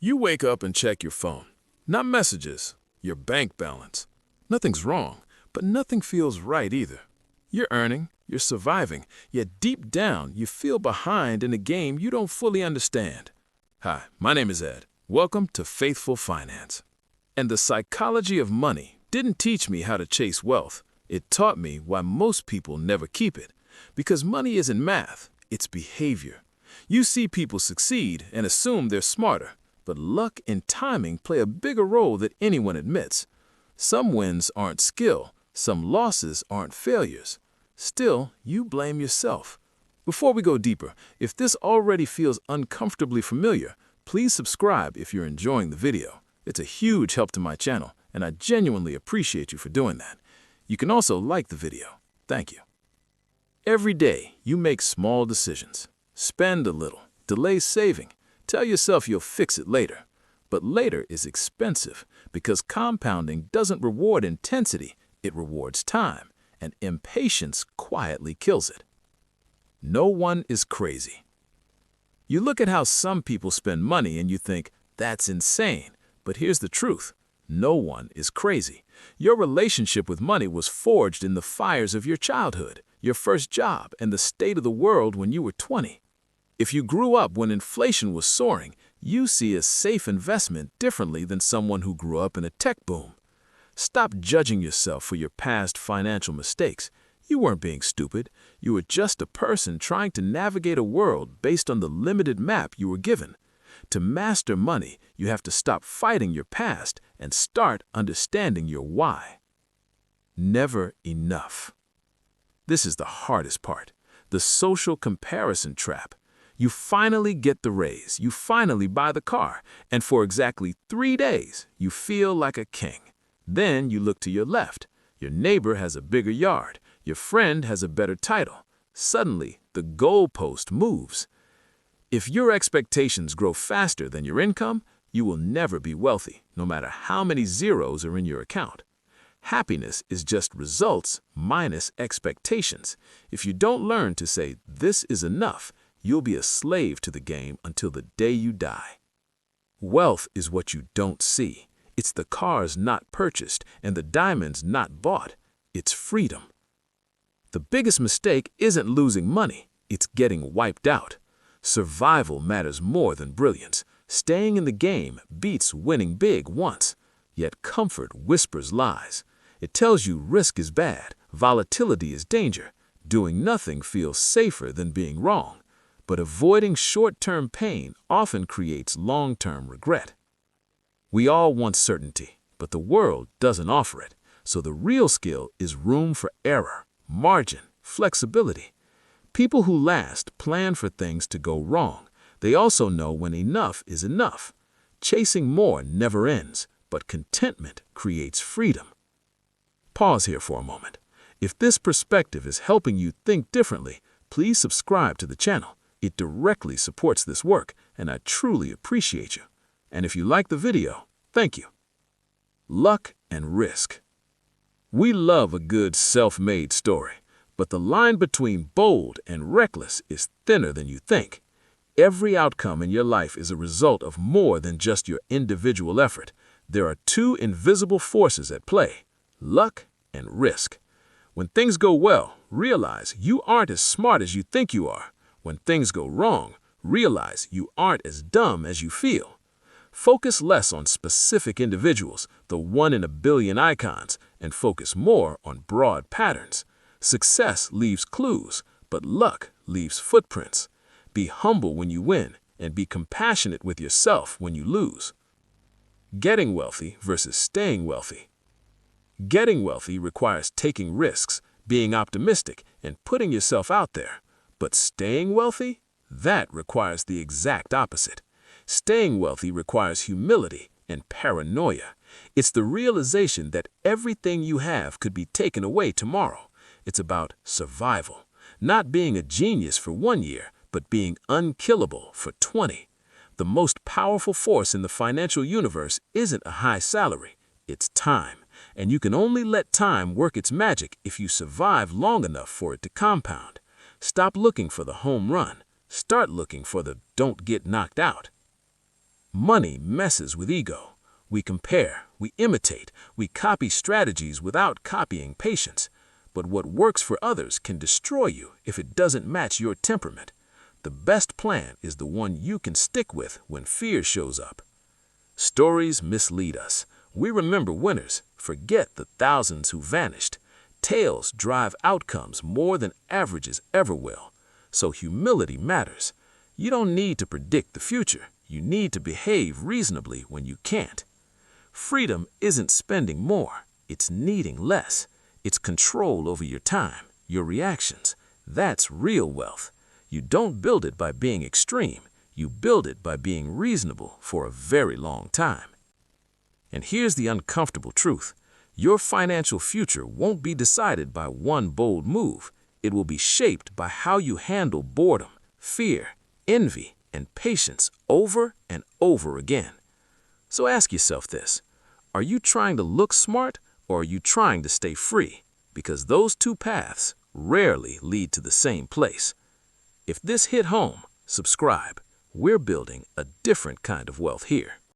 You wake up and check your phone. Not messages, your bank balance. Nothing's wrong, but nothing feels right either. You're earning, you're surviving, yet deep down you feel behind in a game you don't fully understand. Hi, my name is Ed. Welcome to Faithful Finance. And the psychology of money didn't teach me how to chase wealth. It taught me why most people never keep it. Because money isn't math, it's behavior. You see people succeed and assume they're smarter. But luck and timing play a bigger role than anyone admits. Some wins aren't skill, some losses aren't failures. Still, you blame yourself. Before we go deeper, if this already feels uncomfortably familiar, please subscribe if you're enjoying the video. It's a huge help to my channel, and I genuinely appreciate you for doing that. You can also like the video. Thank you. Every day, you make small decisions. Spend a little, delay saving. Tell yourself you'll fix it later. But later is expensive because compounding doesn't reward intensity, it rewards time, and impatience quietly kills it. No one is crazy. You look at how some people spend money and you think, that's insane. But here's the truth. No one is crazy. Your relationship with money was forged in the fires of your childhood, your first job, and the state of the world when you were 20. If you grew up when inflation was soaring, you see a safe investment differently than someone who grew up in a tech boom. Stop judging yourself for your past financial mistakes. You weren't being stupid. You were just a person trying to navigate a world based on the limited map you were given. To master money, you have to stop fighting your past and start understanding your why. Never enough. This is the hardest part, the social comparison trap. You finally get the raise, you finally buy the car, and for exactly 3 days, you feel like a king. Then you look to your left. Your neighbor has a bigger yard. Your friend has a better title. Suddenly, the goalpost moves. If your expectations grow faster than your income, you will never be wealthy, no matter how many zeros are in your account. Happiness is just results minus expectations. If you don't learn to say, this is enough, you'll be a slave to the game until the day you die. Wealth is what you don't see. It's the cars not purchased and the diamonds not bought. It's freedom. The biggest mistake isn't losing money. It's getting wiped out. Survival matters more than brilliance. Staying in the game beats winning big once. Yet comfort whispers lies. It tells you risk is bad, volatility is danger. Doing nothing feels safer than being wrong. But avoiding short-term pain often creates long-term regret. We all want certainty, but the world doesn't offer it. So the real skill is room for error, margin, flexibility. People who last plan for things to go wrong. They also know when enough is enough. Chasing more never ends, but contentment creates freedom. Pause here for a moment. If this perspective is helping you think differently, please subscribe to the channel. It directly supports this work, and I truly appreciate you. And if you like the video, thank you. Luck and risk. We love a good self-made story, but the line between bold and reckless is thinner than you think. Every outcome in your life is a result of more than just your individual effort. There are two invisible forces at play, luck and risk. When things go well, realize you aren't as smart as you think you are. When things go wrong, realize you aren't as dumb as you feel. Focus less on specific individuals, the 1 in a billion icons, and focus more on broad patterns. Success leaves clues, but luck leaves footprints. Be humble when you win, and be compassionate with yourself when you lose. Getting wealthy versus staying wealthy. Getting wealthy requires taking risks, being optimistic, and putting yourself out there. But staying wealthy? That requires the exact opposite. Staying wealthy requires humility and paranoia. It's the realization that everything you have could be taken away tomorrow. It's about survival, not being a genius for 1 year, but being unkillable for 20. The most powerful force in the financial universe isn't a high salary, it's time. And you can only let time work its magic if you survive long enough for it to compound. Stop looking for the home run. Start looking for the don't get knocked out. Money messes with ego. We compare, we imitate, we copy strategies without copying patience. But what works for others can destroy you if it doesn't match your temperament. The best plan is the one you can stick with when fear shows up. Stories mislead us. We remember winners, forget the thousands who vanished. Tails drive outcomes more than averages ever will. So humility matters. You don't need to predict the future. You need to behave reasonably when you can't. Freedom isn't spending more. It's needing less. It's control over your time, your reactions. That's real wealth. You don't build it by being extreme. You build it by being reasonable for a very long time. And here's the uncomfortable truth. Your financial future won't be decided by one bold move. It will be shaped by how you handle boredom, fear, envy, and patience over and over again. So ask yourself this. Are you trying to look smart or are you trying to stay free? Because those two paths rarely lead to the same place. If this hit home, subscribe. We're building a different kind of wealth here.